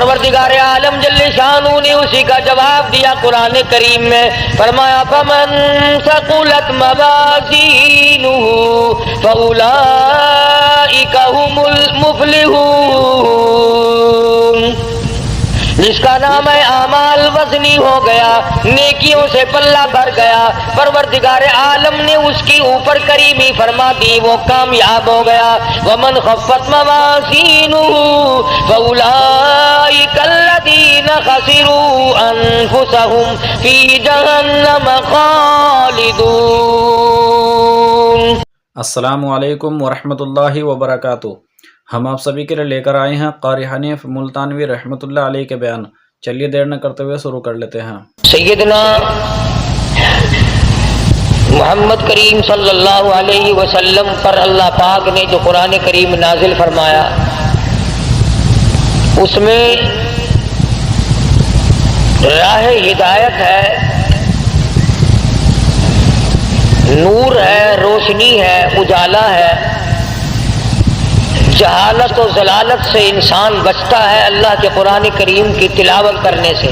پروردگار عالم جل شانہ نے اسی کا جواب دیا قرآن کریم میں، فرمایا فمن ثقلت موازینہ فاولئک هم المفلحون، جس کا نام ہے اعمال وزنی ہو گیا، نیکیوں سے پلہ بھر گیا، پروردگار عالم نے اس کی اوپر کریمی فرما دی، وہ کامیاب ہو گیا۔ ومن خفت موازینہ فاولئک الذین خسروا انفسهم فی جہنم خالدون۔ السلام علیکم ورحمۃ اللہ وبرکاتہ۔ ہم آپ سبھی کے لیے لے کر آئے ہیں قاری حنیف ملتانوی رحمۃ اللہ علیہ کے بیان۔ چلیے دیر نہ کرتے ہوئے شروع کر لیتے ہیں۔ سیدنا محمد کریم صلی اللہ علیہ وسلم پر اللہ پاک نے جو قرآن کریم نازل فرمایا، اس میں راہ ہدایت ہے، نور ہے، روشنی ہے، اجالا ہے، جہالت و ضلالت سے انسان بچتا ہے اللہ کے قرآن کریم کی تلاوت کرنے سے،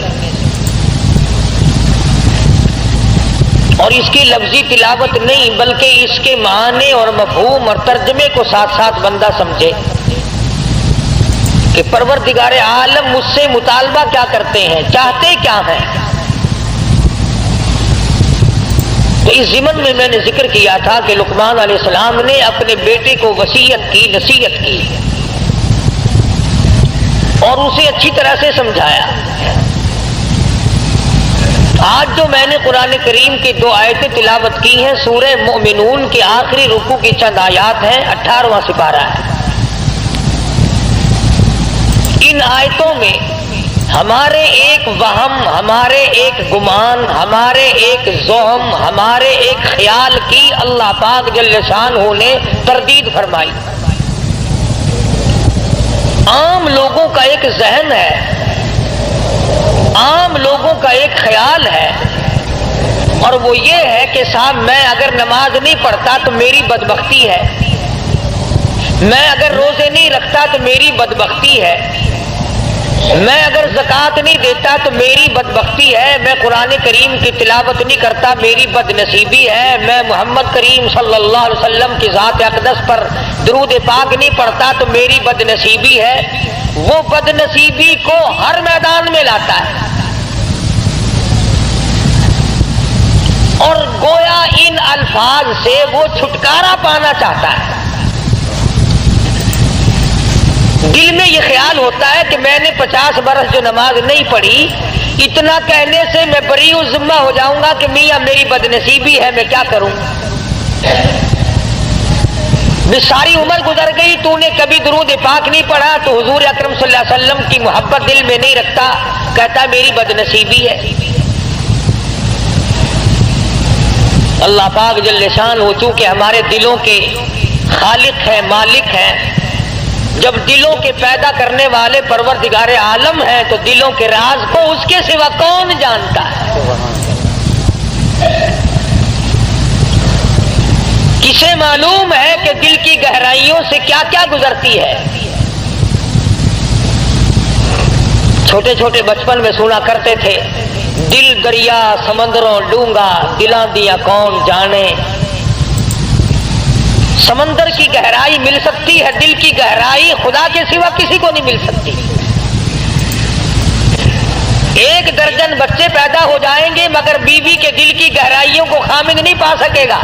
اور اس کی لفظی تلاوت نہیں بلکہ اس کے معنی اور مفہوم اور ترجمے کو ساتھ ساتھ بندہ سمجھے کہ پروردگار عالم مجھ سے مطالبہ کیا کرتے ہیں، چاہتے کیا ہیں۔ تو اس ضمن میں نے ذکر کیا تھا کہ لقمان علیہ السلام نے اپنے بیٹے کو وصیت کی، نصیحت کی اور اسے اچھی طرح سے سمجھایا۔ آج جو میں نے قرآن کریم کی 2 آیتیں تلاوت کی ہیں، سورہ مومنون کے آخری رکوع کی چند آیات ہیں، 18واں سپارہ ہے۔ ان آیتوں میں ہمارے ایک وہم، ہمارے ایک گمان، ہمارے ایک زوہم، ہمارے ایک خیال کی اللہ پاک جل شانہ نے تردید فرمائی۔ عام لوگوں کا ایک ذہن ہے، عام لوگوں کا ایک خیال ہے، اور وہ یہ ہے کہ صاحب میں اگر نماز نہیں پڑھتا تو میری بدبختی ہے، میں اگر روزے نہیں رکھتا تو میری بدبختی ہے، میں اگر زکوٰۃ نہیں دیتا تو میری بدبختی ہے، میں قرآن کریم کی تلاوت نہیں کرتا میری بد نصیبی ہے، میں محمد کریم صلی اللہ علیہ وسلم کی ذات اقدس پر درود پاک نہیں پڑھتا تو میری بد نصیبی ہے۔ وہ بد نصیبی کو ہر میدان میں لاتا ہے، اور گویا ان الفاظ سے وہ چھٹکارا پانا چاہتا ہے۔ دل میں یہ خیال ہوتا ہے کہ میں نے 50 برس جو نماز نہیں پڑھی، اتنا کہنے سے میں بری ذمہ ہو جاؤں گا کہ میاں میری بد نصیبی ہے، میں کیا کروں؟ ساری عمر گزر گئی، تو نے کبھی درود پاک نہیں پڑھا، تو حضور اکرم صلی اللہ علیہ وسلم کی محبت دل میں نہیں رکھتا، کہتا میری بد نصیبی ہے۔ اللہ پاک جل شانہ چونکہ ہمارے دلوں کے خالق ہیں، مالک ہیں، جب دلوں کے پیدا کرنے والے پروردگار عالم ہیں تو دلوں کے راز کو اس کے سوا کون جانتا ہے؟ کسے معلوم ہے کہ دل کی گہرائیوں سے کیا کیا گزرتی ہے؟ چھوٹے چھوٹے بچپن میں سنا کرتے تھے، دل دریا سمندروں ڈونگا، دلاں دیا کون جانے۔ سمندر کی گہرائی مل سکتی ہے، دل کی گہرائی خدا کے سوا کسی کو نہیں مل سکتی۔ 1 درجن بچے پیدا ہو جائیں گے مگر بیوی کے دل کی گہرائیوں کو خامد نہیں پا سکے گا۔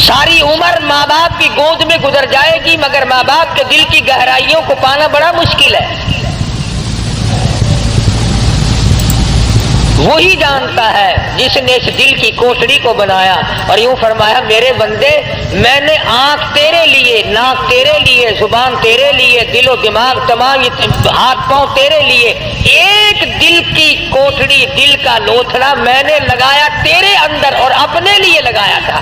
ساری عمر ماں باپ کی گود میں گزر جائے گی مگر ماں باپ کے دل کی گہرائیوں کو پانا بڑا مشکل ہے۔ وہی جانتا ہے جس نے اس دل کی کوٹڑی کو بنایا، اور یوں فرمایا میرے بندے میں نے آنکھ تیرے لیے، ناک تیرے لیے، زبان تیرے لیے، دل و دماغ تمام ہاتھ پاؤں تیرے لیے، ایک دل کی کوٹڑی، دل کا لوتھڑا میں نے لگایا تیرے اندر اور اپنے لیے لگایا تھا۔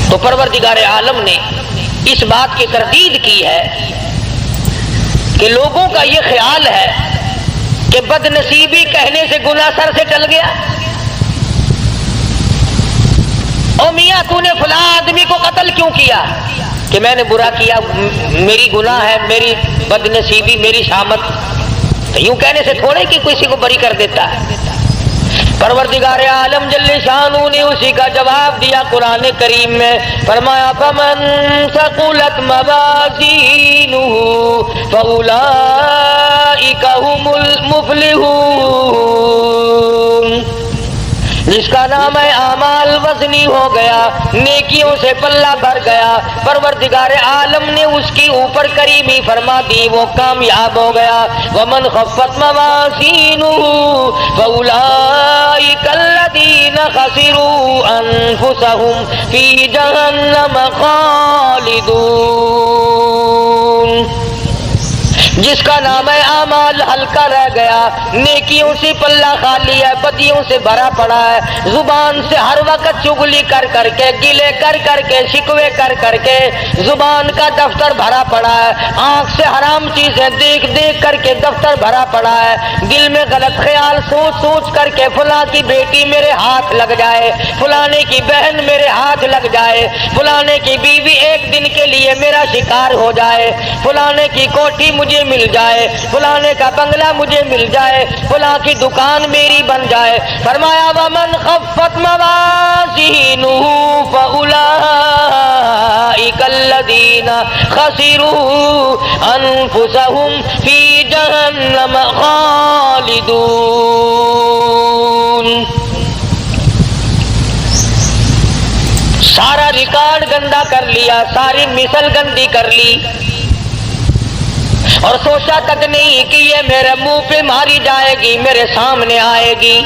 تو پروردگار عالم نے اس بات کی تردید کی ہے کہ لوگوں کا یہ خیال ہے کہ بد نصیبی کہنے سے گناہ سر سے ٹل گیا، او میاں تو نے فلاں آدمی کو قتل کیوں میں نے برا کیا، میری گناہ ہے، میری بد نصیبی، میری شامت، تو یوں کہنے سے تھوڑے کہ کسی کو بری کر دیتا ہے۔ پروردگار عالم جل شانہ نے اسی کا جواب دیا قرآن کریم میں، فرمایا فمن ثقلت موازینہ فاولئک هم المفلحون، جس کا نام ہے اعمال وزنی ہو گیا، نیکیوں سے پلہ بھر گیا، پروردگار عالم نے اس کی اوپر کریمی فرما دی، وہ کامیاب ہو گیا۔ ومن خفت موازینہ فاولئک الذین خسروا انفسهم فی جہنم خالدون، جس کا نام ہے اعمال ہلکا رہ گیا، نیکیوں سے پلہ خالی ہے، بدیوں سے بھرا پڑا ہے، زبان سے ہر وقت چغلی کر کر کے، گلے کر کر کے، شکوے کر کر کے زبان کا دفتر بھرا پڑا ہے، آنکھ سے حرام چیزیں دیکھ دیکھ کر کے دفتر بھرا پڑا ہے، دل میں غلط خیال سوچ سوچ کر کے فلاں کی بیٹی میرے ہاتھ لگ جائے، فلانے کی بہن میرے ہاتھ لگ جائے، فلانے کی بیوی ایک دن کے لیے میرا شکار ہو جائے، فلانے کی کوٹھی مجھے مل جائے، فلانے کا بنگلہ مجھے مل جائے، فلاں کی دکان میری بن جائے۔ فرمایا ومن خفت موازینہ فاولئک الذین خسروا انفسهم فی جہنم خالدون۔ سارا ریکارڈ گندا کر لیا، ساری مثل گندی کر لی، اور سوچا تک نہیں کہ یہ میرے منہ پہ ماری جائے گی، میرے سامنے آئے گی۔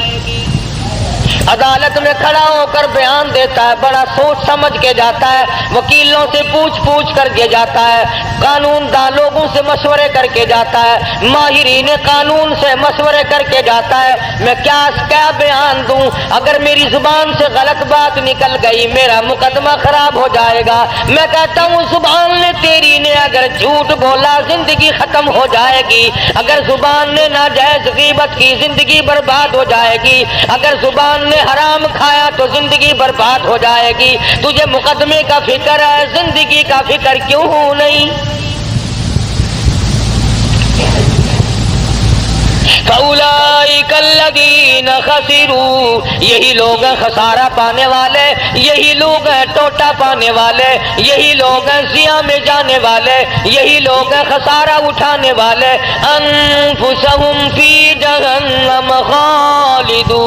عدالت میں کھڑا ہو کر بیان دیتا ہے، بڑا سوچ سمجھ کے جاتا ہے، وکیلوں سے پوچھ پوچھ کر کے جاتا ہے، قانون دان لوگوں سے مشورے کر کے جاتا ہے، ماہرین قانون سے مشورے کر کے جاتا ہے، میں کیا بیان دوں، اگر میری زبان سے غلط بات نکل گئی میرا مقدمہ خراب ہو جائے گا۔ میں کہتا ہوں زبان نے تیری نے اگر جھوٹ بولا زندگی ختم ہو جائے گی، اگر زبان نے ناجائز غیبت کی زندگی برباد ہو جائے گی، اگر زبان نے حرام کھایا تو زندگی برباد ہو جائے گی۔ تجھے مقدمے کا فکر ہے، زندگی کا فکر کیوں نہیں؟ فَأُولَئِكَ الَّذِينَ خَسِرُوا، یہی لوگ ہیں خسارہ پانے والے، یہی لوگ ہیں ٹوٹا پانے والے، یہی لوگ ہیں زیاں میں جانے والے، یہی لوگ ہیں خسارہ اٹھانے والے۔ أَنفُسَهُمْ فِي جَهَنَّمَ خَالِدُونَ،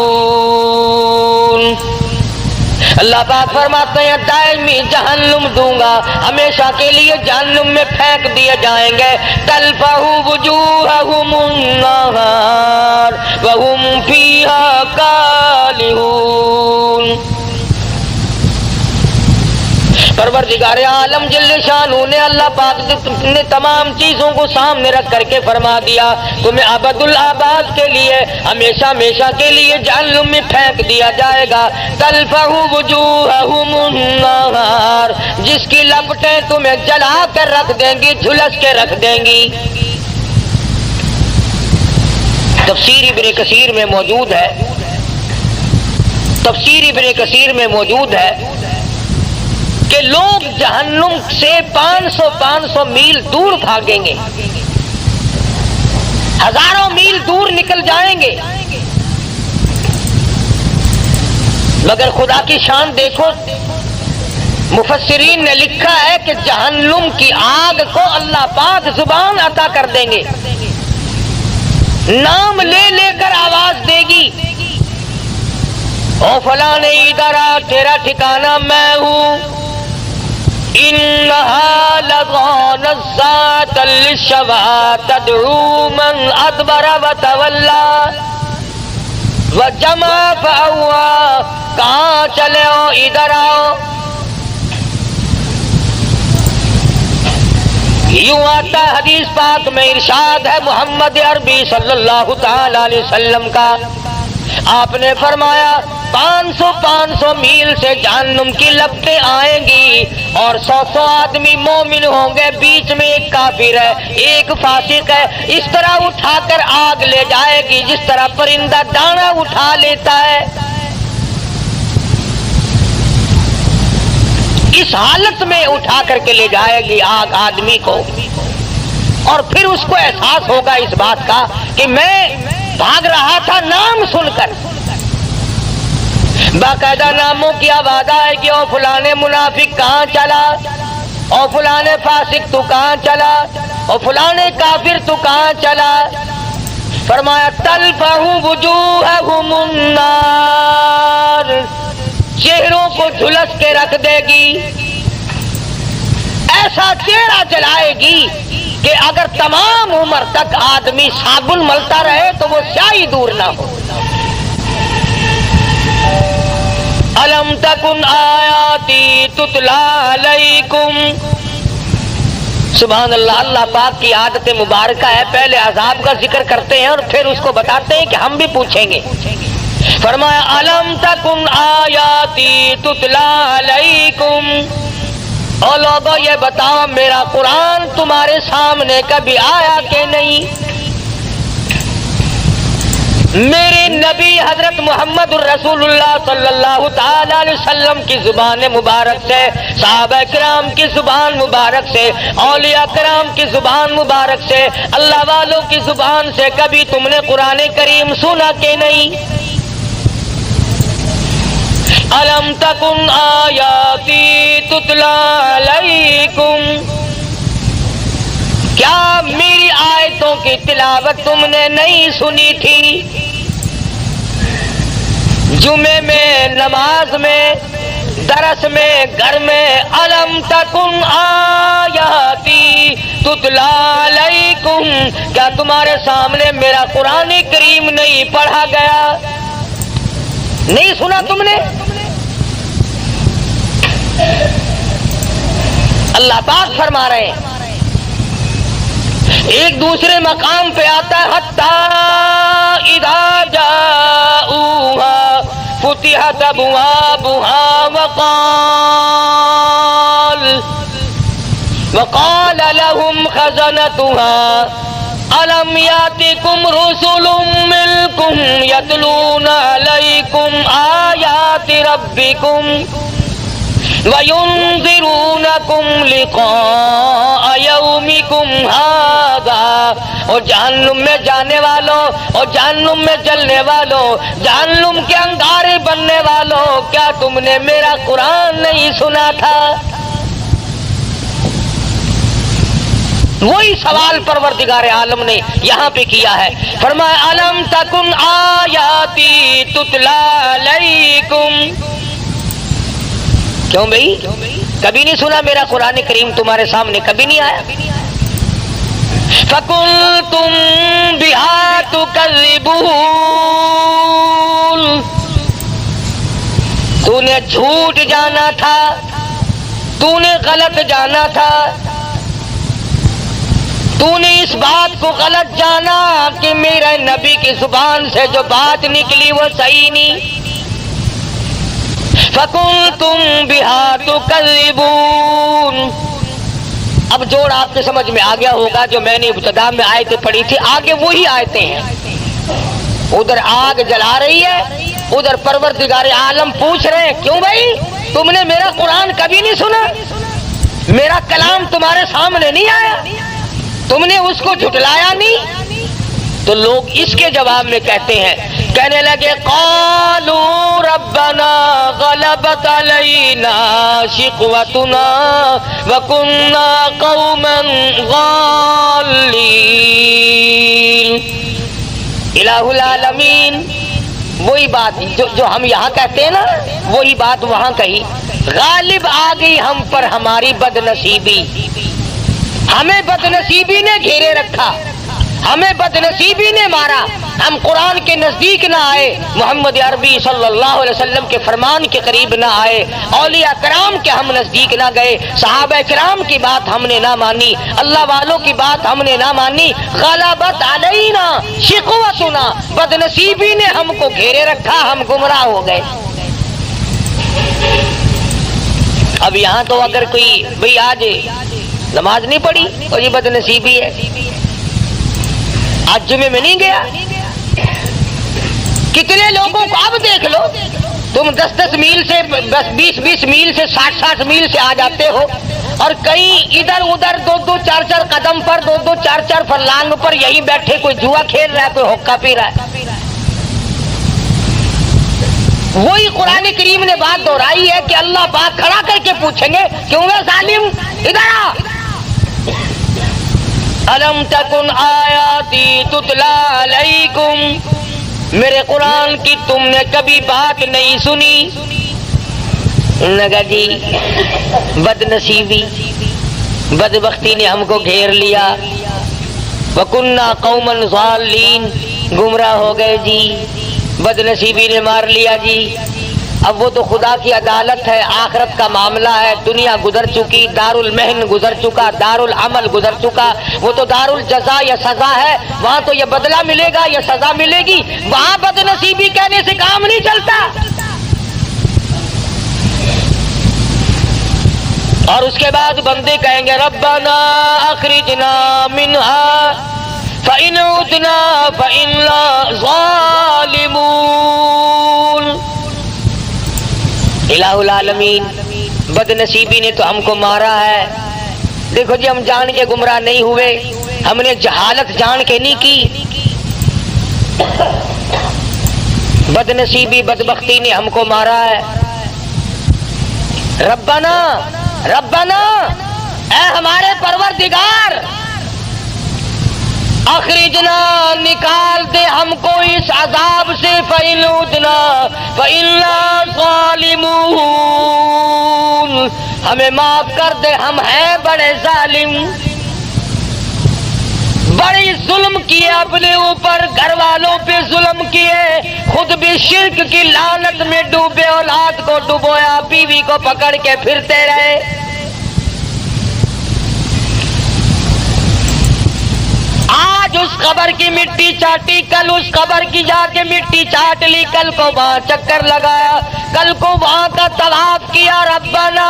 اللہ پاک فرماتے ہیں دائمی جہنم دوں گا، ہمیشہ کے لیے جہنم میں پھینک دیے جائیں گے۔ تلفح وجوہہم النار وہم فیہا کالہون، پروردگار عالم جل شانہ نے اللہ پاک نے تمام چیزوں کو سامنے رکھ کر کے فرما دیا تمہیں ابد الآباد کے لیے ہمیشہ ہمیشہ کے لیے جہنم میں پھینک دیا جائے گا۔ تلفح وجوہہم النار، جس کی لپٹیں تمہیں جلا کر رکھ دیں گی، جھلس کے رکھ دیں گی۔ تفسیر ابن کثیر میں موجود ہے، تفسیر ابن کثیر میں موجود ہے کہ لوگ جہنم سے 500 میل دور بھاگیں گے، ہزاروں میل دور نکل جائیں گے، مگر خدا کی شان دیکھو، مفسرین نے لکھا ہے کہ جہنم کی آگ کو اللہ پاک زبان عطا کر دیں گے، نام لے لے کر آواز دے گی، او فلاں ادھر آ، تیرا ٹھکانہ میں ہوں۔ انہا لظى نزاعة للشوى تدعو من ادبر وتولى وجمع فأوعى، کہاں چلے ہو، ادھر آؤ۔ یوں آتا ہے حدیث پاک میں، ارشاد ہے محمد عربی صلی اللہ تعالی علیہ وسلم کا، آپ نے فرمایا 500 میل سے جہنم کی لپٹیں آئیں گی اور 100 آدمی مومن ہوں گے، بیچ میں ایک کافر ہے، ایک فاسق ہے، اس طرح اٹھا کر آگ لے جائے گی جس طرح پرندہ دانا اٹھا لیتا ہے۔ اس حالت میں اٹھا کر کے لے جائے گی آگ آدمی کو، اور پھر اس کو احساس ہوگا اس بات کا کہ میں بھاگ رہا تھا نام سن کر، باقاعدہ ناموں کی آواز آئے گی، او فلانے منافق کہاں چلا، او فلانے فاسق تو کہاں چلا، او فلانے کافر تو کہاں چلا۔ فرمایا تلفح وجوہہم النار، چہروں کو جھلس کے رکھ دے گی، ایسا چہرہ جلائے گی کہ اگر تمام عمر تک آدمی صابن ملتا رہے تو وہ سیاہی دور نہ ہو۔ الم تکن آیاتی تتلی علیکم، سبحان اللہ، اللہ پاک کی عادت مبارکہ ہے، پہلے عذاب کا ذکر کرتے ہیں اور پھر اس کو بتاتے ہیں کہ ہم بھی پوچھیں گے۔ فرمایا الم تکن آیاتی تتلی علیکم، او لوگو یہ بتاؤ میرا قرآن تمہارے سامنے کبھی آیا کہ نہیں؟ میرے نبی حضرت محمد الرسول اللہ صلی اللہ تعالی علیہ وسلم کی زبان مبارک سے، صحابہ کرام کی زبان مبارک سے، اولیاء کرام کی زبان مبارک سے، اللہ والوں کی زبان سے کبھی تم نے قرآن کریم سنا کہ نہیں؟ الم تکن آیاتی تتلی علیکم، کیا میری آیتوں کی تلاوت تم نے نہیں سنی تھی؟ جمعے میں، نماز میں، درس میں، گھر میں، الم تکن آیاتی تتلی علیکم، کیا تمہارے سامنے میرا قرآن کریم نہیں پڑھا گیا؟ نہیں سنا تم نے؟ اللہ پاک فرما رہے ہیں، ایک دوسرے مقام پہ آتا ہے حتی اذا جاؤہا فتحت ابوابہا وقال لهم خزنتها الم یاتکم رسل منکم یتلون علیکم آیات ربکم وَيُنذِرُونَكُمْ لِقَاءَ يَوْمِكُمْ هَذَا، اور جہنم میں جانے والوں اور جہنم میں جلنے والوں، جہنم کے انگارے بننے والوں، کیا تم نے میرا قرآن نہیں سنا تھا؟ وہی سوال پروردگار عالم نے یہاں پہ کیا ہے، فرمایا الم تکن آیاتی تتلی علیکم، کیوں بھئی کبھی نہیں سنا میرا قرآن کریم تمہارے سامنے کبھی نہیں آیا؟ فَكُنْتُمْ بِهَا تُكَذِّبُونَ، تو نے جھوٹ جانا تھا، تو نے غلط جانا تھا، تو نے اس بات کو غلط جانا کہ میرے نبی کی زبان سے جو بات نکلی وہ صحیح نہیں۔ فَكُنْتُمْ بِهَا تُكَذِّبُونَ، اب جوڑ آپ کے سمجھ میں آ گیا ہوگا، جو میں نے ابتدا میں آیتیں پڑھی تھی آگے وہی آیتیں ہیں، ادھر آگ جلا رہی ہے، ادھر پروردگار عالم پوچھ رہے ہیں کیوں بھائی تم نے میرا قرآن کبھی نہیں سنا، میرا کلام تمہارے سامنے نہیں آیا، تم نے اس کو جھٹلایا نہیں؟ تو لوگ اس کے جواب میں کہتے ہیں، کہنے لگے قالوا ربنا غلبت علینا شقوتنا وکنا قوما غالین، الہ العالمین، وہی بات جو ہم یہاں کہتے ہیں نا وہی بات وہاں کہی، غالب آ گئی ہم پر ہماری بد نصیبی، ہمیں بد نصیبی نے گھیرے رکھا، ہمیں بد نصیبی نے مارا، ہم قرآن کے نزدیک نہ آئے، محمد عربی صلی اللہ علیہ وسلم کے فرمان کے قریب نہ آئے، اولیاء کرام کے ہم نزدیک نہ گئے، صحابہ کرام کی بات ہم نے نہ مانی، اللہ والوں کی بات ہم نے نہ مانی، غلبت علینا شقوتنا، بد نصیبی نے ہم کو گھیرے رکھا، ہم گمراہ ہو گئے۔ اب یہاں تو اگر کوئی بھئی آج نماز نہیں پڑھی اور یہ بد نصیبی ہے، آج جمعے میں نہیں گیا، کتنے لوگوں کو اب دیکھ لو تم 10-10 میل سے 20-20 میل سے 60-60 میل سے آ جاتے ہو، اور کئی ادھر ادھر 2-2 4-4 قدم پر 2-2 4-4 فرلانگ پر یہی بیٹھے کوئی جوا کھیل رہا ہے، کوئی حقہ پی رہا ہے۔ وہی قرآن کریم نے بات دہرائی ہے کہ اللہ پاک کھڑا کر کے پوچھیں گے کیوں ہے ظالم، ادھر آ۔ الم تکن آیاتی تتلا علیکم، میرے قرآن کی تم نے کبھی بات نہیں سنی؟ نگا جی بد نصیبی بدبختی نے ہم کو گھیر لیا، وَكُنَّا قَوْمًا ضَالِّينَ، گمراہ ہو گئے جی، بد نصیبی نے مار لیا جی۔ اب وہ تو خدا کی عدالت ہے، آخرت کا معاملہ ہے، دنیا گزر چکی، دار المحن گزر چکا، دار العمل گزر چکا، وہ تو دار الجزا یا سزا ہے، وہاں تو یہ بدلہ ملے گا یا سزا ملے گی، وہاں بد نصیبی کہنے سے کام نہیں چلتا۔ اور اس کے بعد بندے کہیں گے ربنا اخرجنا منہا فإن عدنا فإنا ظالمون۔ الہ العالمین، بد نصیبی نے تو ہم کو مارا ہے، دیکھو جی ہم جان کے گمراہ نہیں ہوئے، ہم نے جہالت جان کے نہیں کی، بد نصیبی بدبختی نے ہم کو مارا ہے۔ ربنا ربنا، اے ہمارے پروردگار، اخرجنا، نکال دے ہم کو اس عذاب سے، فإن عدنا فإنا ظالمون، ہمیں معاف کر دے، ہم ہیں بڑے ظالم، بڑی ظلم کیے اپنے اوپر، گھر والوں پہ ظلم کیے، خود بھی شرک کی لعنت میں ڈوبے، اولاد کو ڈبویا، بیوی کو پکڑ کے پھرتے رہے۔ آج اس قبر کی مٹی چاٹی، کل اس قبر کی جا کے مٹی چاٹ لی، کل کو وہاں چکر لگایا، کل کو وہاں کا طواف کیا، ربنا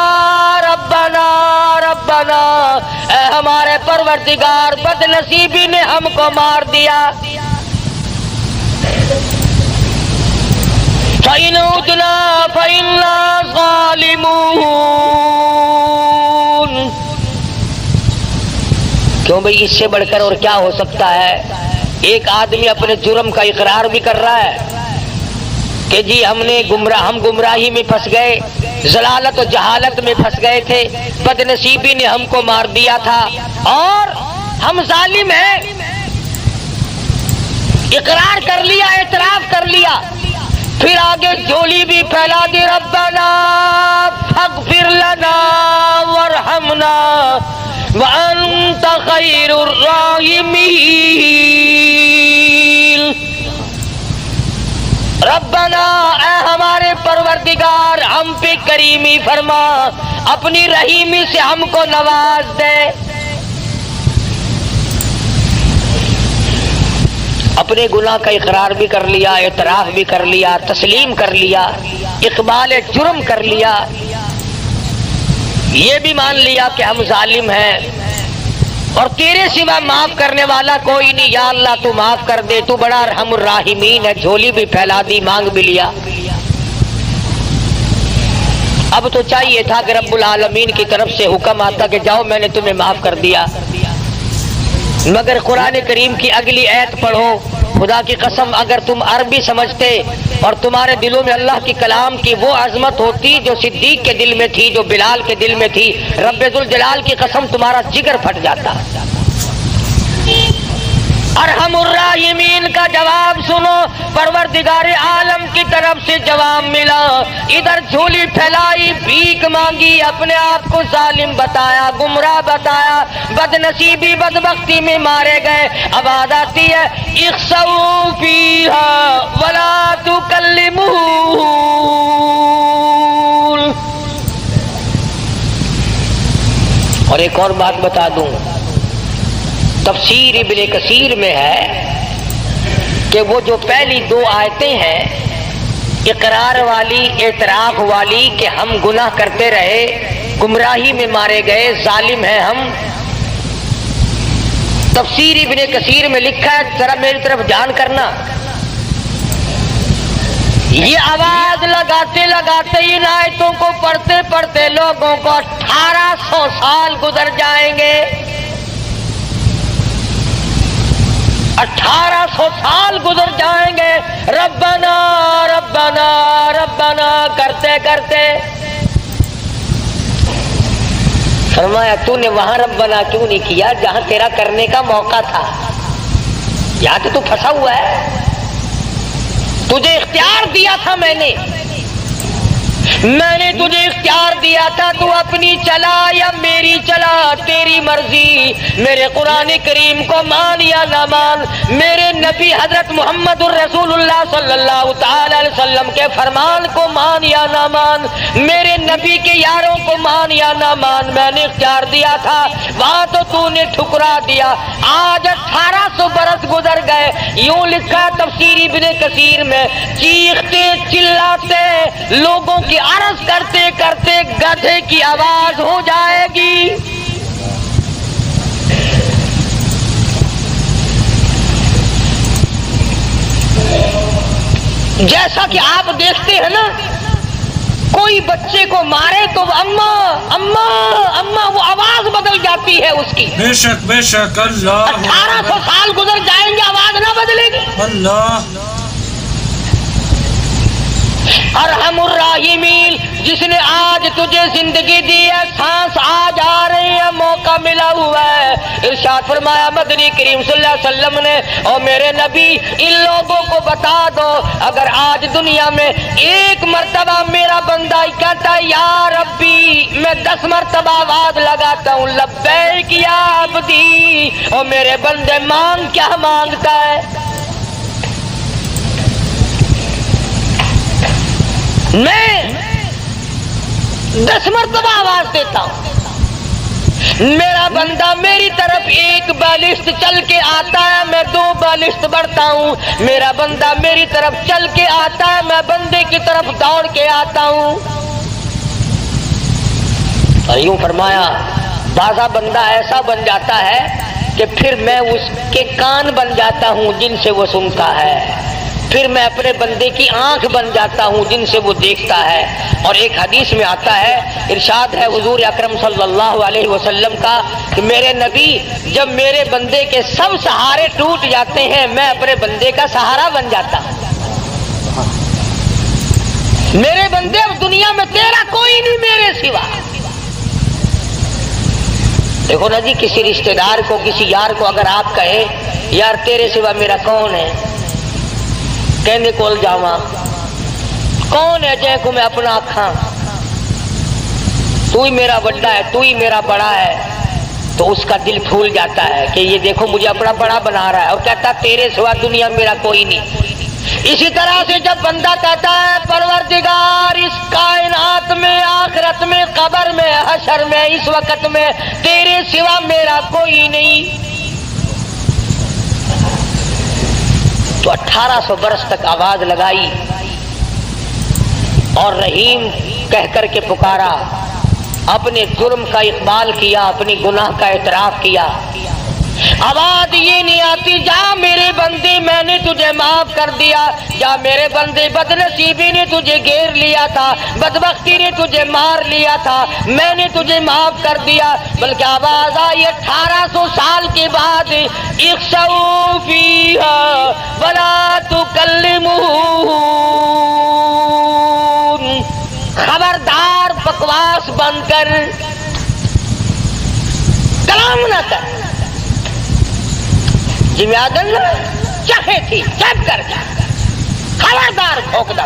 ربنا ربنا، اے ہمارے پروردگار، بد نصیبی نے ہم کو مار دیا۔ فإن عدنا فإنا ظالمون، کیوں بھئی اس سے بڑھ کر اور کیا ہو سکتا ہے؟ ایک آدمی اپنے جرم کا اقرار بھی کر رہا ہے کہ جی ہم گمراہی میں پھنس گئے، ضلالت و جہالت میں پھنس گئے تھے، بد نصیبی نے ہم کو مار دیا تھا اور ہم ظالم ہیں، اقرار کر لیا، اعتراف کر لیا، پھر آگے جھولی بھی پھیلا دی، ربنا فاغفر لنا وارحمنا وانت خیر الراحمین، ربنا، اے ہمارے پروردگار، ہم پہ کریمی فرما، اپنی رحیمی سے ہم کو نواز دے۔ اپنے گناہ کا اقرار بھی کر لیا، اعتراف بھی کر لیا، تسلیم کر لیا، اقبال جرم کر لیا، یہ بھی مان لیا کہ ہم ظالم ہیں اور تیرے سوا معاف کرنے والا کوئی نہیں، یا اللہ تو معاف کر دے، تو بڑا ارحم الراحمین ہے، جھولی بھی پھیلا دی، مانگ بھی لیا۔ اب تو چاہیے تھا کہ رب العالمین کی طرف سے حکم آتا کہ جاؤ میں نے تمہیں معاف کر دیا، مگر قرآن کریم کی اگلی آیت پڑھو، خدا کی قسم اگر تم عربی سمجھتے اور تمہارے دلوں میں اللہ کی کلام کی وہ عظمت ہوتی جو صدیق کے دل میں تھی، جو بلال کے دل میں تھی، رب ذوالجلال کی قسم تمہارا جگر پھٹ جاتا۔ ارحم الراحمین کا جواب سنو، پروردگار عالم کی طرف سے جواب ملا، ادھر جھولی پھیلائی، بھیک مانگی، اپنے آپ کو ظالم بتایا، گمراہ بتایا، بد نصیبی بدبختی میں مارے گئے۔ اب آواز آتی ہے اخسؤوا فیہا ولا تکلمون، اور ایک اور بات بتا دوں، تفسیر ابن کثیر میں ہے کہ وہ جو پہلی دو آیتیں ہیں اقرار والی، اعتراف والی کہ ہم گناہ کرتے رہے، گمراہی میں مارے گئے، ظالم ہیں ہم، تفسیر ابن کثیر میں لکھا ہے، ذرا میری طرف دھیان کرنا، یہ آواز لگاتے لگاتے ان آیتوں کو پڑھتے پڑھتے لوگوں کو 1800 سال گزر جائیں گے. 1800 سال گزر جائیں گے ربنا ربنا ربنا کرتے کرتے. فرمایا تو نے وہاں ربنا کیوں نہیں کیا جہاں تیرا کرنے کا موقع تھا؟ یہاں تو پھنسا ہوا ہے. تجھے اختیار دیا تھا میں نے تجھے اختیار دیا تھا، تو اپنی چلا یا میری چلا، تیری مرضی. میرے قرآن کریم کو مان یا نہ مان، میرے نبی حضرت محمد الرسول اللہ صلی اللہ تعالی علیہ وسلم کے فرمان کو مان یا نہ مان، میرے نبی کے یاروں کو مان یا نہ مان. میں نے اختیار دیا تھا، وہاں تو نے ٹھکرا دیا. آج 1800 برس گزر گئے. یوں لکھا تفسیر ابن کثیر میں، چیختے چلاتے لوگوں کی عرض کرتے کرتے گدھے کی آواز ہو جائے گی. جیسا کہ آپ دیکھتے ہیں نا، کوئی بچے کو مارے تو اما اما اما وہ آواز بدل جاتی ہے اس کی. بے شک بے شک. اللہ 1800 سال گزر جائیں گے آواز نہ بدلے گی. اللہ ارحم الراحمین، جس نے آج تجھے زندگی دی ہے، سانس آج آ رہی ہے، موقع ملا ہوا ہے. ارشاد فرمایا مدنی کریم صلی اللہ علیہ وسلم نے، اور میرے نبی ان لوگوں کو بتا دو، اگر آج دنیا میں ایک مرتبہ میرا بندہ کہتا ہے یا ربی، میں 10 مرتبہ آواز لگاتا ہوں لبیک یا عبدی، اور میرے بندے مانگ کیا مانگتا ہے؟ میں 10 مرتبہ آواز دیتا ہوں، میرا بندہ میری طرف 1 بالشت چل کے آتا ہے، میں 2 بالشت بڑھتا ہوں. میرا بندہ میری طرف چل کے آتا ہے، میں بندے کی طرف دوڑ کے آتا ہوں. اور یوں فرمایا بازا بندہ ایسا بن جاتا ہے کہ پھر میں اس کے کان بن جاتا ہوں جن سے وہ سنتا ہے، پھر میں اپنے بندے کی آنکھ بن جاتا ہوں جن سے وہ دیکھتا ہے. اور ایک حدیث میں آتا ہے، ارشاد ہے حضور اکرم صلی اللہ علیہ وسلم کا کہ میرے نبی جب میرے بندے کے سب سہارے ٹوٹ جاتے ہیں، میں اپنے بندے کا سہارا بن جاتا ہوں. میرے بندے اب دنیا میں تیرا کوئی نہیں میرے سوا. دیکھو نا جی، کسی رشتہ دار کو، کسی یار کو اگر آپ کہے یار تیرے سوا میرا کون ہے، کہنے کول جاواں، کون ہے جے کو میں اپنا آکھاں، تو ہی میرا بڑا ہے، تو ہی میرا بڑا ہے، تو اس کا دل پھول جاتا ہے کہ یہ دیکھو مجھے اپنا بڑا بنا رہا ہے، اور کہتا تیرے سوا دنیا میرا کوئی نہیں. اسی طرح سے جب بندہ کہتا ہے پروردگار اس کائنات میں، آخرت میں، قبر میں، حشر میں، اس وقت میں تیرے سوا میرا کوئی نہیں، تو 1800 برس تک آواز لگائی اور رحیم کہہ کر کے پکارا، اپنے جرم کا اقبال کیا، اپنی گناہ کا اعتراف کیا. آواز یہ نہیں آتی جا میرے بندے میں نے تجھے معاف کر دیا، جا میرے بندے بد نصیبی نے تجھے گھیر لیا تھا، بدبختی نے تجھے مار لیا تھا، میں نے تجھے معاف کر دیا. بلکہ آواز آئی 1800 سال کے بعد، اخسؤوا فیہا ولا تکلمون، خبردار بکواس بند کر، کلام نہ کر. جی آدن چاہے تھی چپ کر جا، خبردار بھوک دا.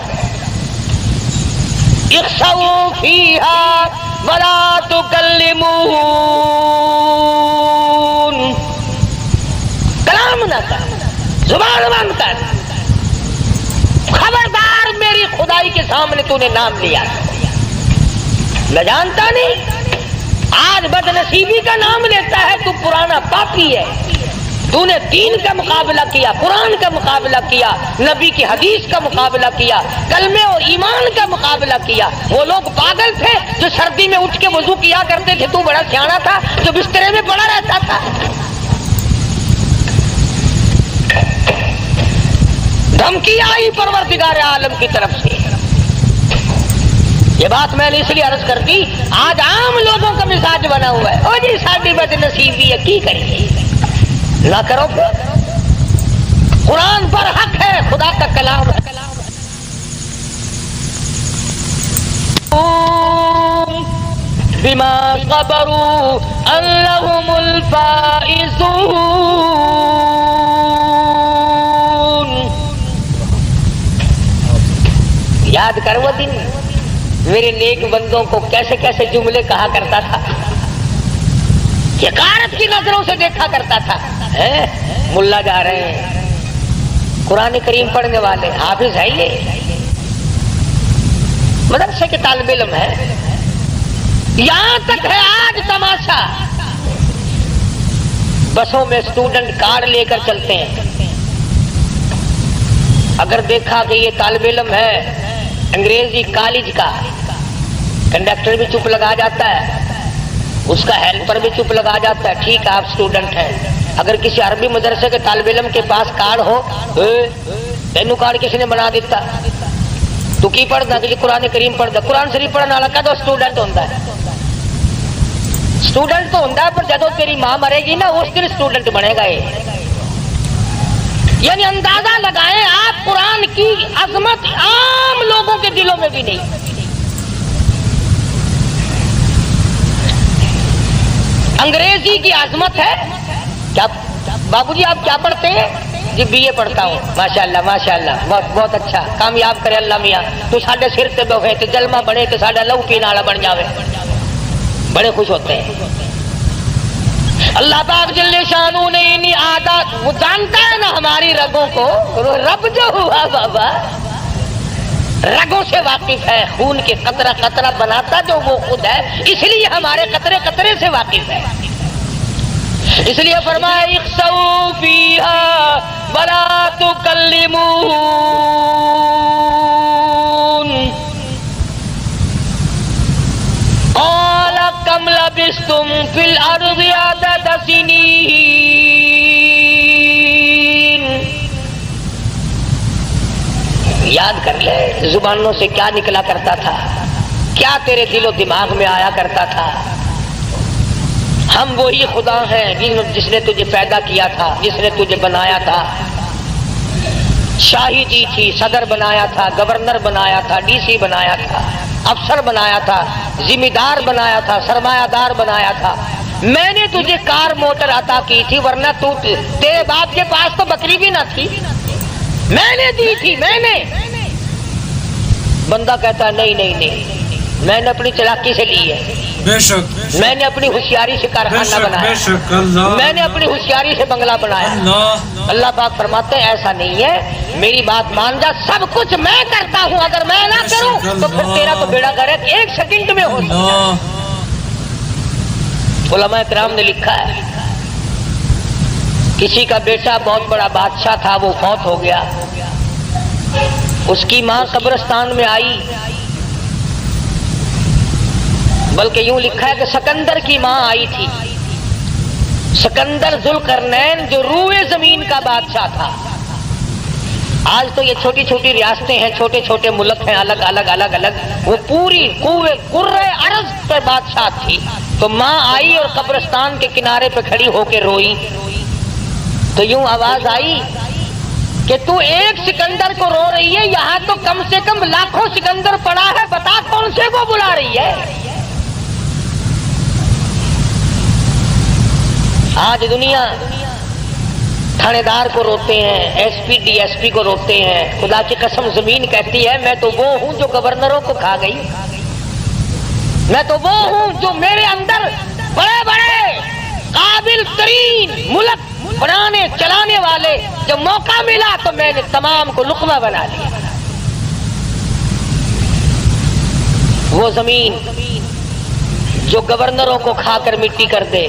اخسؤوا فیہا ولا تکلمون، کلام نہ کر، زبان بند کر، خبردار میری خدائی کے سامنے تو نے نام لیا. میں جانتا نہیں آج بد نصیبی کا نام لیتا ہے، تو پرانا پاپی ہے، تو نے دین کا مقابلہ کیا، قرآن کا مقابلہ کیا، نبی کی حدیث کا مقابلہ کیا، کلمے اور ایمان کا مقابلہ کیا. وہ لوگ پاگل تھے جو سردی میں اٹھ کے وضو کیا کرتے تھے، تو بڑا سیانا تھا جو بسترے میں پڑا رہتا تھا. دھمکی آئی پروردگار عالم کی طرف سے. یہ بات میں نے اس لیے عرض کر دی، آج عام لوگوں کا مزاج بنا ہوا ہے، او جی ساڈی بد نصیبی ہے، کی کریے؟ نہ کرو. قرآن پر حق ہے، خدا کا کلام ہے. بما صبروا انہم الفائزون. یاد کر وہ دن میرے نیک بندوں کو کیسے کیسے جملے کہا کرتا تھا، حقارت کی نظروں سے دیکھا کرتا تھا. ملا جا رہے ہیں، قرآن کریم پڑھنے والے، حافظ ہے، یہ مدرسے کے طالب علم ہے. یہاں تک ہے آج تماشا، بسوں میں اسٹوڈنٹ کارڈ لے کر چلتے ہیں. اگر دیکھا کہ یہ طالب علم ہے انگریزی کالج کا، کنڈکٹر بھی چپ لگا جاتا ہے، اس کا ہیلپر بھی چپ لگا جاتا ہے، ٹھیک ہے آپ اسٹوڈنٹ ہیں. اگر کسی عربی مدرسے کے طالب علم کے پاس کارڈ ہو، تینوں کارڈ کس نے بنا دیتا، تو کی پڑھنا کہ قرآن کریم پڑھتا. قرآن شریف پڑھنے والا کا تو اسٹوڈنٹ ہوتا ہے، اسٹوڈنٹ تو ہوتا ہے، پر جب تیری ماں مرے گی نا اس دن اسٹوڈنٹ بنے گا. یعنی اندازہ لگائیں آپ، قرآن کی عظمت عام لوگوں کے دلوں میں بھی نہیں. انگریزی کی عظمت ہے. کیا بابو جی آپ کیا پڑھتے ہیں؟ جی بی اے پڑھتا ہوں. ماشاءاللہ ماشاءاللہ، بہت بہت اچھا، کامیاب کرے اللہ میاں. تو ساڈے سر تے بیٹھے تے جلمہ بنے تے ساڈا لہو پینے والا بن جاوے، بڑے خوش ہوتے ہیں. اللہ پاک جل شانہ نے انہی عادات، وہ جانتا ہے نا ہماری رگوں کو. رب جو ہوا بابا رگوں سے واقف ہے، خون کے قطرہ قطرہ بناتا جو وہ خود ہے، اس لیے ہمارے قطرے قطرے سے واقف ہے. اس لیے فرمایا اخسؤوا فیہا ولا تکلمون. قال کم لبثتم فی الارض عدد سنین. یاد کر لے زبانوں سے کیا نکلا کرتا تھا، کیا تیرے دل و دماغ میں آیا کرتا تھا. ہم وہی خدا ہیں جس نے تجھے پیدا کیا تھا، جس نے تجھے بنایا تھا، شاہی دی تھی، صدر بنایا تھا، گورنر بنایا تھا، ڈی سی بنایا تھا، افسر بنایا تھا، ذمہ دار بنایا تھا، سرمایہ دار بنایا تھا. میں نے تجھے کار موٹر عطا کی تھی، ورنہ تیرے باپ کے پاس تو بکری بھی نہ تھی، میں نے دی تھی. میں نے. بندہ کہتا ہے نہیں نہیں نہیں، میں نے اپنی چلاکی سے لی ہے، بے شک میں نے اپنی ہوشیاری سے کارخانہ بنایا، بے شک اللہ، میں نے اپنی ہوشیاری سے بنگلہ بنایا. اللہ پاک فرماتے ہیں ایسا نہیں ہے، میری بات مان جا، سب کچھ میں کرتا ہوں، اگر میں نہ کروں تو پھر تیرا تو بیڑا غرق ایک سیکنڈ میں ہو سکتا ہے. علماء کرام نے لکھا ہے کسی کا بیٹا بہت بڑا بادشاہ تھا، وہ فوت ہو گیا. اس کی ماں قبرستان میں آئی، بلکہ یوں لکھا ہے کہ سکندر کی ماں آئی تھی. سکندر ذوالقرنین جو روئے زمین کا بادشاہ تھا. آج تو یہ چھوٹی چھوٹی ریاستیں ہیں، چھوٹے چھوٹے ملک ہیں، الگ الگ الگ الگ، وہ پوری قرے ارض پہ بادشاہ تھی. تو ماں آئی اور قبرستان کے کنارے پہ کھڑی ہو کے روئی، تو یوں آواز آئی کہ تو ایک سکندر کو رو رہی ہے، یہاں تو کم سے کم لاکھوں سکندر پڑا ہے، بتا کون سے کو بلا رہی ہے. آج دنیا تھانے دار کو روتے ہیں، S P D S P کو روتے ہیں. خدا کی قسم زمین کہتی ہے میں تو وہ ہوں جو گورنروں کو کھا گئی، میں تو وہ ہوں جو میرے اندر بڑے بڑے قابل ترین ملک بنانے چلانے والے، جب موقع ملا تو میں نے تمام کو لقمہ بنا لیا. وہ زمین جو گورنروں کو کھا کر مٹی کر دے،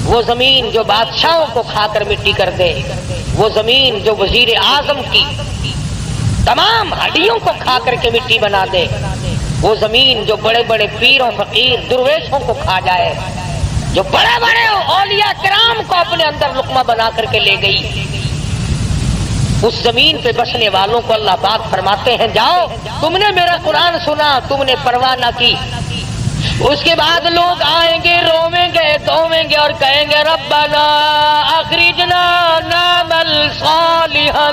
وہ زمین جو بادشاہوں کو کھا کر مٹی کر دے، وہ زمین جو وزیر اعظم کی تمام ہڈیوں کو کھا کر کے مٹی بنا دے، وہ زمین جو بڑے بڑے پیروں فقیر درویشوں کو کھا جائے، جو بڑے بڑے اولیاء کرام کو اپنے اندر لقمہ بنا کر کے لے گئی، اس زمین پہ بسنے والوں کو اللہ پاک فرماتے ہیں جاؤ تم نے میرا قرآن سنا تم نے پرواہ نہ کی، اس کے بعد لوگ آئیں گے رویں گے دھویں گے اور کہیں گے ربنا اخرجنا نعمل صالحا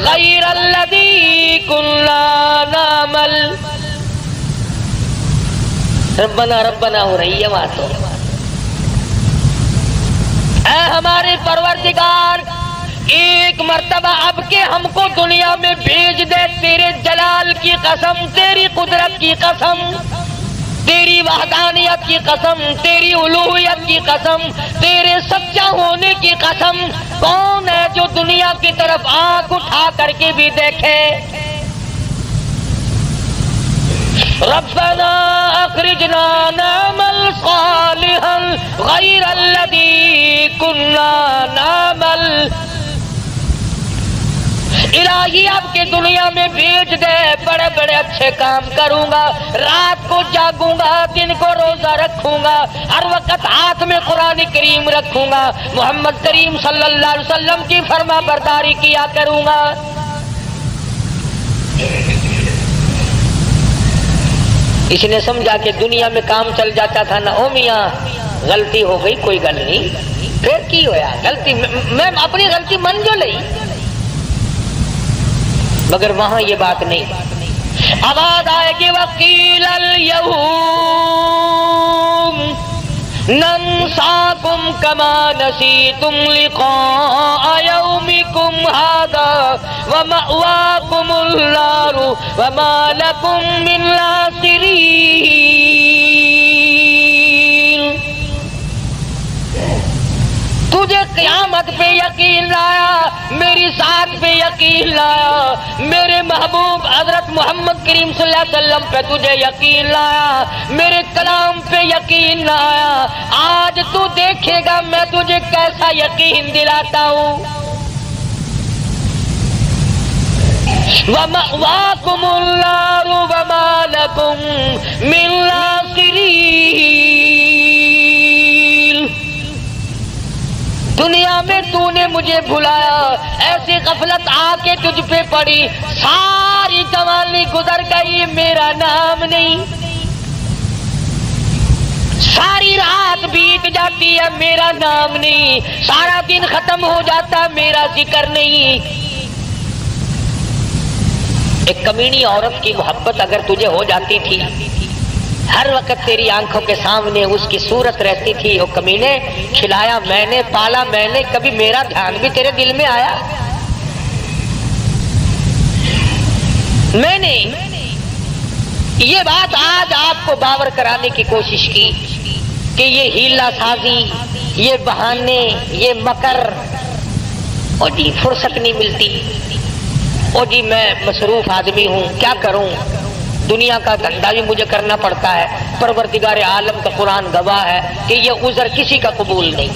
غیر الذی کنا نعمل، ربنا ربنا ہو رہی ہے وہاں تو، اے ہمارے پروردگار ایک مرتبہ اب کے ہم کو دنیا میں بھیج دے، تیرے جلال کی قسم، تیری قدرت کی قسم، تیری وحدانیت کی قسم، تیری الوہیت کی قسم، تیرے سچا ہونے کی قسم، کون ہے جو دنیا کی طرف آنکھ اٹھا کر کے بھی دیکھے؟ ربنا اخرجنا نعمل صالحا غیر الذی کنا نعمل، الہی اب کے دنیا میں بھیج دے، بڑے بڑے اچھے کام کروں گا، رات کو جاگوں گا، دن کو روزہ رکھوں گا، ہر وقت ہاتھ میں قرآن کریم رکھوں گا، محمد کریم صلی اللہ علیہ وسلم کی فرما برداری کیا کروں گا۔ اس نے سمجھا کہ دنیا میں کام چل جاتا تھا نا، او میاں غلطی ہو گئی کوئی گل نہیں، پھر کی ہویا غلطی میں اپنی غلطی من جو لئی، مگر وہاں یہ بات نہیں، آواز آئے گی وقیل اليوم ننساکم کما نسیتم لقاء یومکم ھذا ومأواکم النار وما لکم من ناصرین۔ تجھے قیامت پہ یقین لایا، میری ذات پہ یقین لایا، میرے محبوب حضرت محمد کریم صلی اللہ علیہ وسلم پہ تجھے یقین لایا، میرے کلام پہ یقین لایا، آج تو دیکھے گا میں تجھے کیسا یقین دلاتا ہوں۔ وَمَأْوَاكُمُ النَّارُ وَمَا لَكُم مِّن نَاصِرِينَ۔ دنیا میں تو نے مجھے بھلایا، ایسی غفلت آ کے تجھ پہ پڑی، ساری جوانی گزر گئی میرا نام نہیں، ساری رات بیت جاتی ہے میرا نام نہیں، سارا دن ختم ہو جاتا میرا ذکر نہیں۔ ایک کمینی عورت کی محبت اگر تجھے ہو جاتی تھی، ہر وقت تیری آنکھوں کے سامنے اس کی صورت رہتی تھی، وہ کمینے کھلایا میں نے، پالا میں نے، کبھی میرا دھیان بھی تیرے دل میں آیا؟ میں نے یہ بات آج آپ کو باور کرانے کی کوشش کی کہ یہ ہیلا سازی، یہ بہانے، یہ مکر، اور جی فرصت نہیں ملتی، اور جی میں مصروف آدمی ہوں، کیا کروں، دنیا کا دھندا بھی مجھے کرنا پڑتا ہے۔ پروردگار عالم کا قرآن گواہ ہے کہ یہ عذر کسی کا قبول نہیں،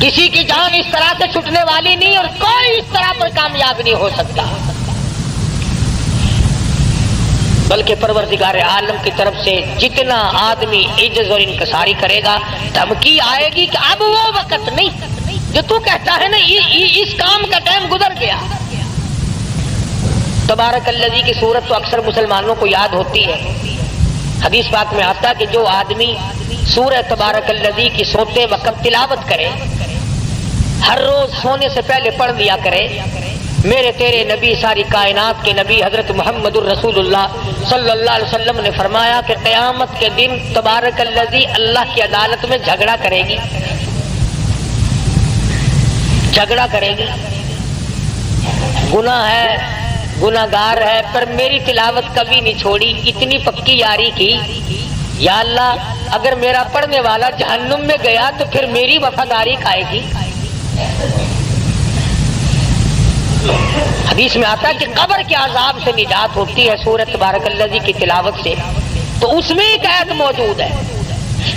کسی کی جان اس طرح سے چھٹنے والی نہیں، اور کوئی اس طرح پر کامیاب نہیں ہو سکتا، بلکہ پروردگار عالم کی طرف سے جتنا آدمی عجز اور انکساری کرے گا، دھمکی آئے گی کہ اب وہ وقت نہیں جو تو کہتا ہے نا اس کام کا ٹائم گزر گیا۔ تبارک الذی کی صورت تو اکثر مسلمانوں کو یاد ہوتی ہے، حدیث پاک میں آتا کہ جو آدمی سورہ تبارک الذی کی سوتے وقت تلاوت کرے، ہر روز سونے سے پہلے پڑھ لیا کرے، میرے تیرے نبی ساری کائنات کے نبی حضرت محمد الرسول اللہ صلی اللہ علیہ وسلم نے فرمایا کہ قیامت کے دن تبارک الذی اللہ کی عدالت میں جھگڑا کرے گی، جھگڑا کرے گی، گناہ ہے، گناہگار ہے، پر میری تلاوت کبھی نہیں چھوڑی، اتنی پکی یاری کی، یا اللہ اگر میرا پڑھنے والا جہنم میں گیا تو پھر میری وفاداری کھائے گی۔ حدیث میں آتا ہے کہ قبر کے عذاب سے نجات ہوتی ہے سورۃ تبارک الذی کی تلاوت سے، تو اس میں ایک آیت موجود ہے،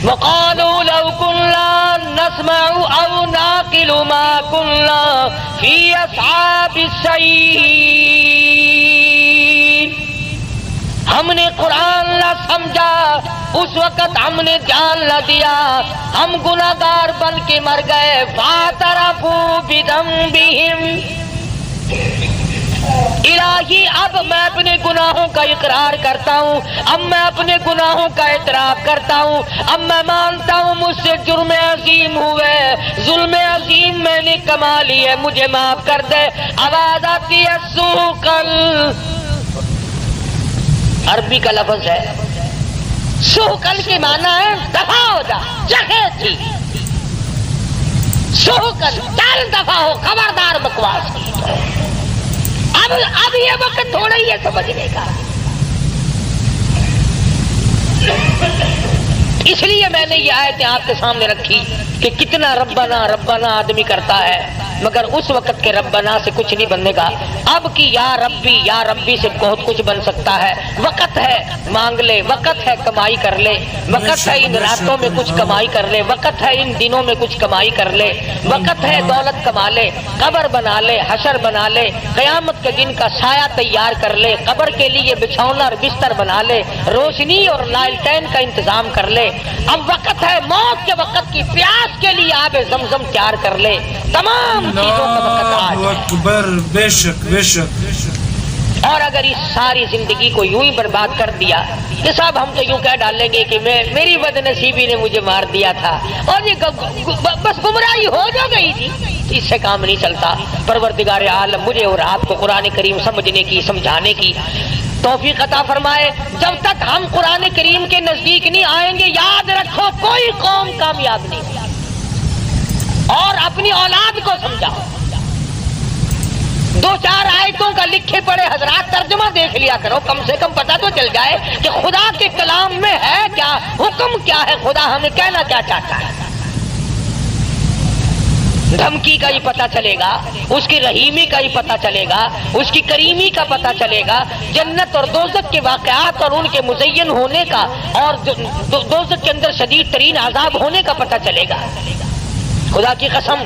وَقَالُوا لَوْ كُنَّا نَسْمَعُ أَوْ نَعْقِلُ مَا كُنَّا فِي أَصْحَابِ السَّعِيرِ۔ ہم نے قرآن نہ سمجھا، اس وقت ہم نے جان نہ دیا، ہم گناہگار بن کے مر گئے، فَاعْتَرَفُوا بِذَنبِهِمْ، الہی اب میں اپنے گناہوں کا اقرار کرتا ہوں، اب میں اپنے گناہوں کا اعتراف کرتا ہوں، اب میں مانتا ہوں مجھ سے جرم عظیم ہوئے، ظلم عظیم میں نے کما لی ہے، مجھے معاف کر دے۔ آواز آتی ہے سوقل، عربی کا لفظ ہے، سوقل کے معنی ہے دفع ہو جا، جگہ تھی، سوقل چل دفع ہو، خبردار بکواس کی۔ اب یہ وقت تھوڑا ہی ہے سمجھنے کا، اس لیے میں نے یہ آیتیں آپ کے سامنے رکھی کہ کتنا ربنا ربنا آدمی کرتا ہے، مگر اس وقت کے ربنا سے کچھ نہیں بننے گا۔ اب کی یا ربی سے بہت کچھ بن سکتا ہے۔ وقت ہے مانگ لے، وقت ہے کمائی کر لے، وقت ہے ان راتوں میں کچھ کمائی کر لے، وقت ہے ان دنوں میں کچھ کمائی کر لے، وقت ہے دولت کما لے، قبر بنا لے، حشر بنا لے، قیامت کے دن کا سایہ تیار کر لے، قبر کے لیے بچھونا اور بستر بنا لے، روشنی اور لالٹین کا انتظام کر لے۔ اب وقت ہے موت کے وقت کی پیاس کے لیے آب زمزم تیار کر لے۔ تمام چیزوں کا وقت آج اللہ ہے۔ اکبر، بے شک بے شک۔ اور اگر اس ساری زندگی کو یوں ہی برباد کر دیا کہ صاحب ہم تو یوں کہہ ڈالیں گے کہ میری بد نصیبی نے مجھے مار دیا تھا، اور یہ بس گمراہی ہو جو گئی تھی، اس سے کام نہیں چلتا۔ پروردگار عالم مجھے اور آپ کو قرآن کریم سمجھنے کی، سمجھانے کی توفیق عطا فرمائے۔ جب تک ہم قرآن کریم کے نزدیک نہیں آئیں گے، یاد رکھو کوئی قوم کامیاب نہیں۔ اور اپنی اولاد کو سمجھاؤ، دو چار آیتوں کا لکھے پڑے حضرات ترجمہ دیکھ لیا کرو، کم سے کم پتہ تو چل جائے کہ خدا کے کلام میں ہے کیا، حکم کیا ہے، خدا ہمیں کہنا کیا چاہتا ہے۔ دھمکی کا ہی پتہ چلے گا، اس کی رحیمی کا ہی پتہ چلے گا، اس کی کریمی کا پتہ چلے گا، جنت اور دوزخ کے واقعات اور ان کے مزین ہونے کا، اور دوزخ کے اندر شدید ترین عذاب ہونے کا پتہ چلے گا۔ خدا کی قسم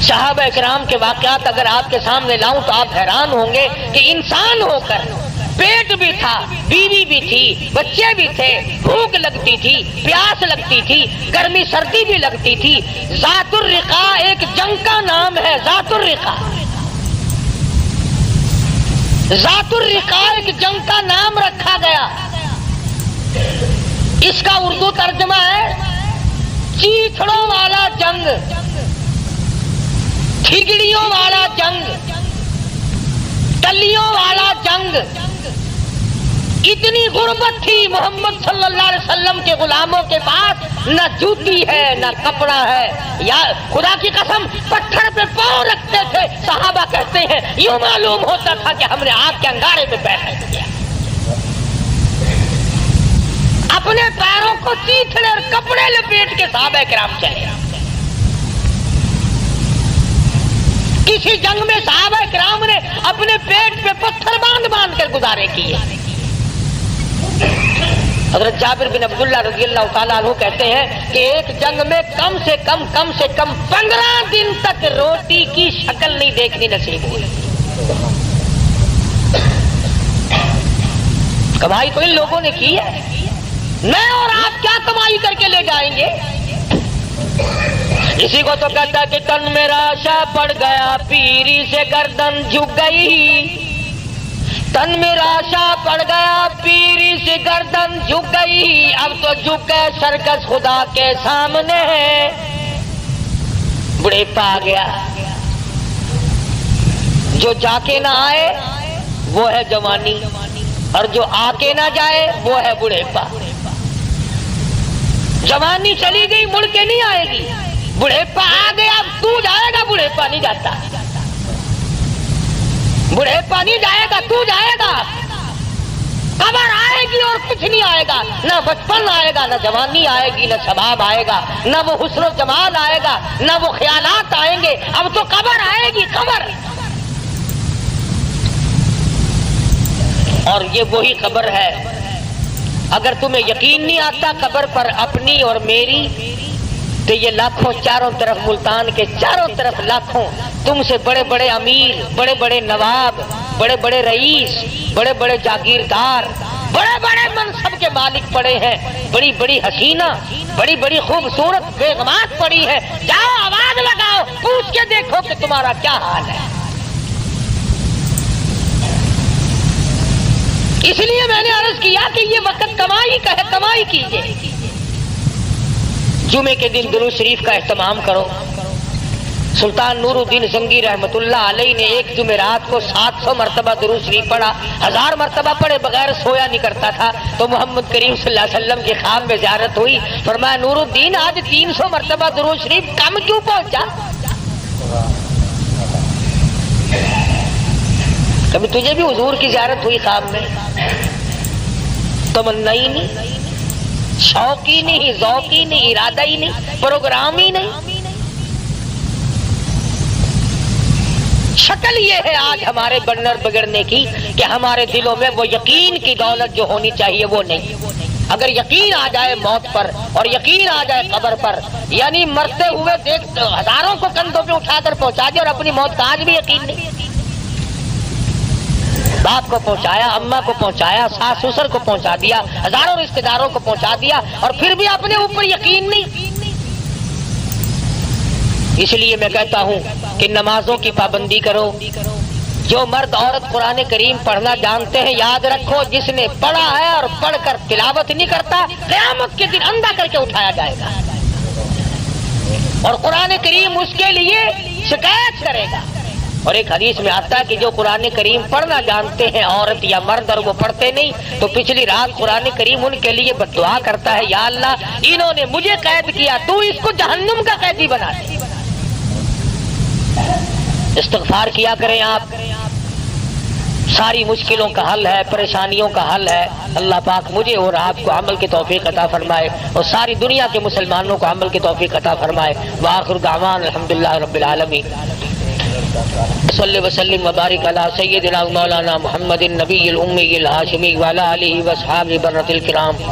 صحابہ کرام کے واقعات اگر آپ کے سامنے لاؤں تو آپ حیران ہوں گے کہ انسان ہو کر پیٹ بھی تھا، بیوی بھی تھی، بچے بھی تھے، بھوک لگتی تھی، پیاس لگتی تھی، گرمی سردی بھی لگتی تھی۔ ذات الرقا ایک جنگ کا نام ہے، ذات الرقا، ذات الرقا ایک جنگ کا نام رکھا گیا۔ اس کا اردو ترجمہ ہے چیتھڑوں والا جنگ، کھگڑیوں والا جنگ، ٹلیوں والا جنگ۔ اتنی غربت تھی محمد صلی اللہ علیہ وسلم کے غلاموں کے پاس، نہ جوتی ہے نہ کپڑا ہے، یا خدا کی قسم پتھر پہ پاؤں رکھتے تھے۔ صحابہ کہتے ہیں یوں معلوم ہوتا تھا کہ ہم نے آگ کے انگارے پہ پیر رکھ دیا۔ اپنے پیروں کو چیتھڑے اور کپڑے لپیٹ کے صحابہ کرام چلے۔ کسی جنگ میں صحابہ کرام نے اپنے پیٹ پہ پتھر باندھ باندھ کر گزارے کیے۔ حضرت جابر بن عبداللہ رضی اللہ تعالیٰ عنہ کہتے ہیں کہ ایک جنگ میں کم سے کم 15 دن تک روٹی کی شکل نہیں دیکھنی نصیب ہوئی۔ کمائی تو ان لوگوں نے کی ہے، میں اور آپ کیا کمائی کر کے لے جائیں گے؟ اسی کو تو کہتا کہ تن میرا شا پڑ گیا، پیری سے گردن جھک گئی، تن میرا شا پڑ گیا، پیری سے گردن جھک گئی، اب تو جھک گئے سرکس خدا کے سامنے ہے۔ بڑھیپا آ گیا، جو جا کے نہ آئے وہ ہے جوانی، اور جو آ کے نہ جائے وہ ہے بڑھیپا۔ جوانی چلی گئی مڑ کے نہیں آئے گی، بڑھیپا آ گیا اب تو جائے گا، بڑھیپا نہیں جاتا، بڑھیپا نہیں جائے گا، تو جائے گا۔ قبر آئے گی اور کچھ نہیں آئے گا، نہ بچپن آئے گا، نہ جوانی آئے گی، نہ شباب آئے گا، نہ وہ حسن و جمال آئے گا، نہ وہ خیالات آئیں گے۔ اب تو قبر آئے گی، قبر۔ اور یہ وہی قبر ہے، اگر تمہیں یقین نہیں آتا قبر پر اپنی اور میری، تو یہ لاکھوں چاروں طرف ملتان کے چاروں طرف لاکھوں تم سے بڑے بڑے امیر، بڑے بڑے نواب، بڑے بڑے رئیس، بڑے بڑے جاگیردار، بڑے بڑے منصب کے مالک پڑے ہیں، بڑی بڑی حسینہ، بڑی بڑی خوبصورت بیگمات پڑی ہیں۔ جاؤ آواز لگاؤ، پوچھ کے دیکھو کہ تمہارا کیا حال ہے۔ اس لیے میں نے عرض کیا کہ یہ وقت کمائی کا ہے، کمائی کیجئے۔ جمعے کے دن درود شریف کا اہتمام کرو۔ سلطان نور الدین زنگی رحمت اللہ علیہ نے ایک جمعرات کو 700 مرتبہ درود شریف پڑھا، 1000 مرتبہ پڑھے بغیر سویا نہیں کرتا تھا۔ تو محمد کریم صلی اللہ علیہ وسلم کی خواب میں زیارت ہوئی، فرمایا نور الدین آج 300 مرتبہ درود شریف کم کیوں پہنچا؟ کبھی تجھے بھی حضور کی زیارت ہوئی خواب میں؟ تمنا ہی نہیں، شوق ہی نہیں، ذوق ہی نہیں، ارادہ ہی نہیں، پروگرام ہی نہیں۔ شکل یہ ہے آج ہمارے بنر بگڑنے کی کہ ہمارے دلوں میں وہ یقین کی دولت جو ہونی چاہیے وہ نہیں۔ اگر یقین آ جائے موت پر اور یقین آ جائے قبر پر، یعنی مرتے ہوئے دیکھ ہزاروں کو کندھوں پہ اٹھا کر پہنچا دے اور اپنی موت کا آج بھی یقین نہیں۔ باپ کو پہنچایا، اماں کو پہنچایا، ساس سسر کو پہنچا دیا، ہزاروں رشتہ داروں کو پہنچا دیا اور پھر بھی اپنے اوپر یقین نہیں۔ اس لیے میں کہتا ہوں کہ نمازوں کی پابندی کرو۔ جو مرد عورت قرآن کریم پڑھنا جانتے ہیں، یاد رکھو جس نے پڑھا ہے اور پڑھ کر تلاوت نہیں کرتا، قیامت کے دن اندھا کر کے اٹھایا جائے گا اور قرآن کریم اس کے لیے شکایت کرے گا۔ اور ایک حدیث میں آتا ہے کہ جو قرآن کریم پڑھنا جانتے ہیں عورت یا مرد اور وہ پڑھتے نہیں، تو پچھلی رات قرآن کریم ان کے لیے بد دعا کرتا ہے، یا اللہ انہوں نے مجھے قید کیا، تو اس کو جہنم کا قیدی بنا دے۔ استغفار کیا کریں آپ، ساری مشکلوں کا حل ہے، پریشانیوں کا حل ہے۔ اللہ پاک مجھے اور آپ کو عمل کی توفیق عطا فرمائے اور ساری دنیا کے مسلمانوں کو عمل کی توفیق عطا فرمائے۔ وآخر دعوان الحمدللہ رب العالمین۔ صلی وسلم وبارک علی سیدنا مولانا محمد النبی الامی الہاشمی وعلی آلہ واصحابہ برۃ الکرام۔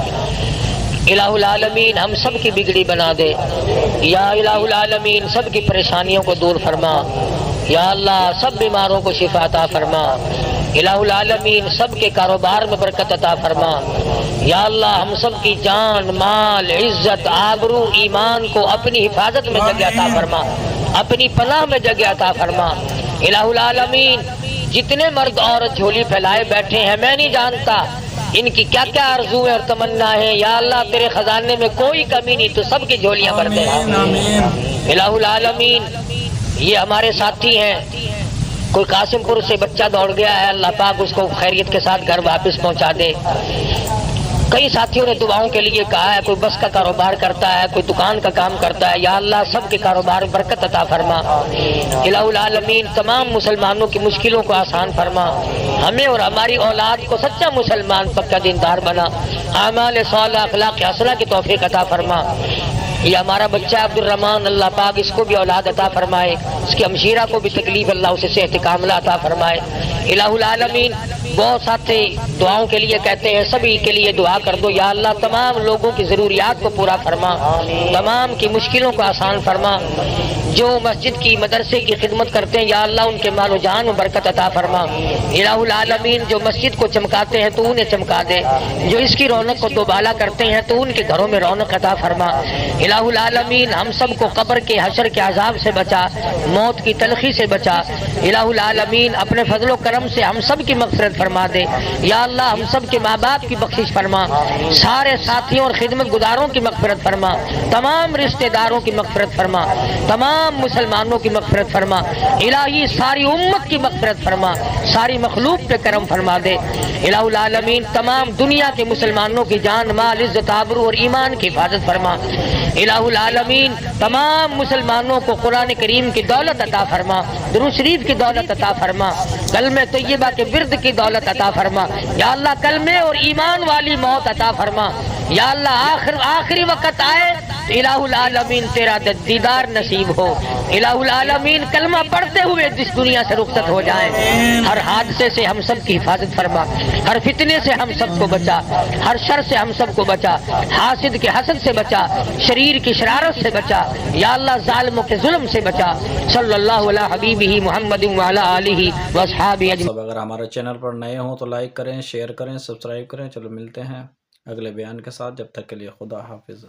الہ العالمین ہم سب کی بگڑی بنا دے، یا الہ العالمین سب کی پریشانیوں کو دور فرما، یا اللہ سب بیماروں کو شفا عطا فرما، الہ العالمین سب کے کاروبار میں برکت عطا فرما، یا اللہ ہم سب کی جان، مال، عزت، آبرو، ایمان کو اپنی حفاظت میں جگہ عطا فرما، اپنی پناہ میں جگہ عطا فرما۔ الہ العالمین جتنے مرد عورت جھولی پھیلائے بیٹھے ہیں، میں نہیں جانتا ان کی کیا کیا آرزویں اور تمنا ہے، یا اللہ تیرے خزانے میں کوئی کمی نہیں، تو سب کی جھولیاں بھر دے۔ الہ العالمین یہ ہمارے ساتھی ہیں، کوئی قاسم پور سے بچہ دوڑ گیا ہے، اللہ پاک اس کو خیریت کے ساتھ گھر واپس پہنچا دے۔ کئی ساتھیوں نے دعاؤں کے لیے کہا ہے، کوئی بس کا کاروبار کرتا ہے، کوئی دکان کا کام کرتا ہے، یا اللہ سب کے کاروبار میں برکت عطا فرما۔ الہ العالمین تمام مسلمانوں کی مشکلوں کو آسان فرما، ہمیں اور ہماری اولاد کو سچا مسلمان پکا دیندار بنا، اعمال صالحہ اخلاق حسنہ کی توفیق عطا فرما۔ یہ ہمارا بچہ عبد الرحمان، اللہ پاک اس کو بھی اولاد عطا فرمائے، اس کی ہمشیرہ کو بھی تکلیف اللہ اسے صحت کاملہ عطا فرمائے۔ الہ العالمین بہت ساتھی دعاؤں کے لیے کہتے ہیں، سبھی کے لیے دعا کر دو، یا اللہ تمام لوگوں کی ضروریات کو پورا فرما، تمام کی مشکلوں کو آسان فرما۔ جو مسجد کی مدرسے کی خدمت کرتے ہیں، یا اللہ ان کے مال و جان میں برکت عطا فرما۔ الہ العالمین جو مسجد کو چمکاتے ہیں تو انہیں چمکا دے، جو اس کی رونق کو دوبالا کرتے ہیں تو ان کے گھروں میں رونق عطا فرما۔ الہ العالمین ہم سب کو قبر کے حشر کے عذاب سے بچا، موت کی تلخی سے بچا۔ الہ العالمین اپنے فضل و کرم سے ہم سب کی مغفرت فرما دے، یا اللہ ہم سب کے ماں باپ کی بخشش فرما، سارے ساتھیوں اور خدمت گزاروں کی مغفرت فرما، تمام رشتہ داروں کی مغفرت فرما، تمام مسلمانوں کی مغفرت فرما۔ الہی ساری امت کی مغفرت فرما، ساری مخلوق پہ کرم فرما دے۔ الہ العالمین تمام دنیا کے مسلمانوں کی جان، مال، عزت، آبرو اور ایمان کی حفاظت فرما۔ الہ العالمین تمام مسلمانوں کو قرآن کریم کی دولت عطا فرما، درود شریف کی دولت عطا فرما، کلمہ طیبہ کے ورد کی دولت عطا فرما، یا اللہ کلمے اور ایمان والی موت عطا فرما۔ یا اللہ آخری وقت آئے الہ العالمین تیرا دیدار نصیب ہو۔ الہ العالمین کلمہ پڑھتے ہوئے جس دنیا سے رخصت ہو جائیں، ہر حادثے سے ہم سب کی حفاظت فرما، ہر فتنے سے ہم سب کو بچا، ہر شر سے ہم سب کو بچا، حاسد کے حسد سے بچا، شریر کی شرارت سے بچا، یا اللہ ظالموں کے ظلم سے بچا۔ صلی اللہ علی حبیبہ محمد وعلی آلہ واصحابہ اجمعین۔ اگر ہمارے چینل پر نئے ہوں تو لائک کریں، شیئر کریں، سبسکرائب کریں۔ چلو ملتے ہیں اگلے بیان کے ساتھ، جب تک کے لیے خدا حافظ۔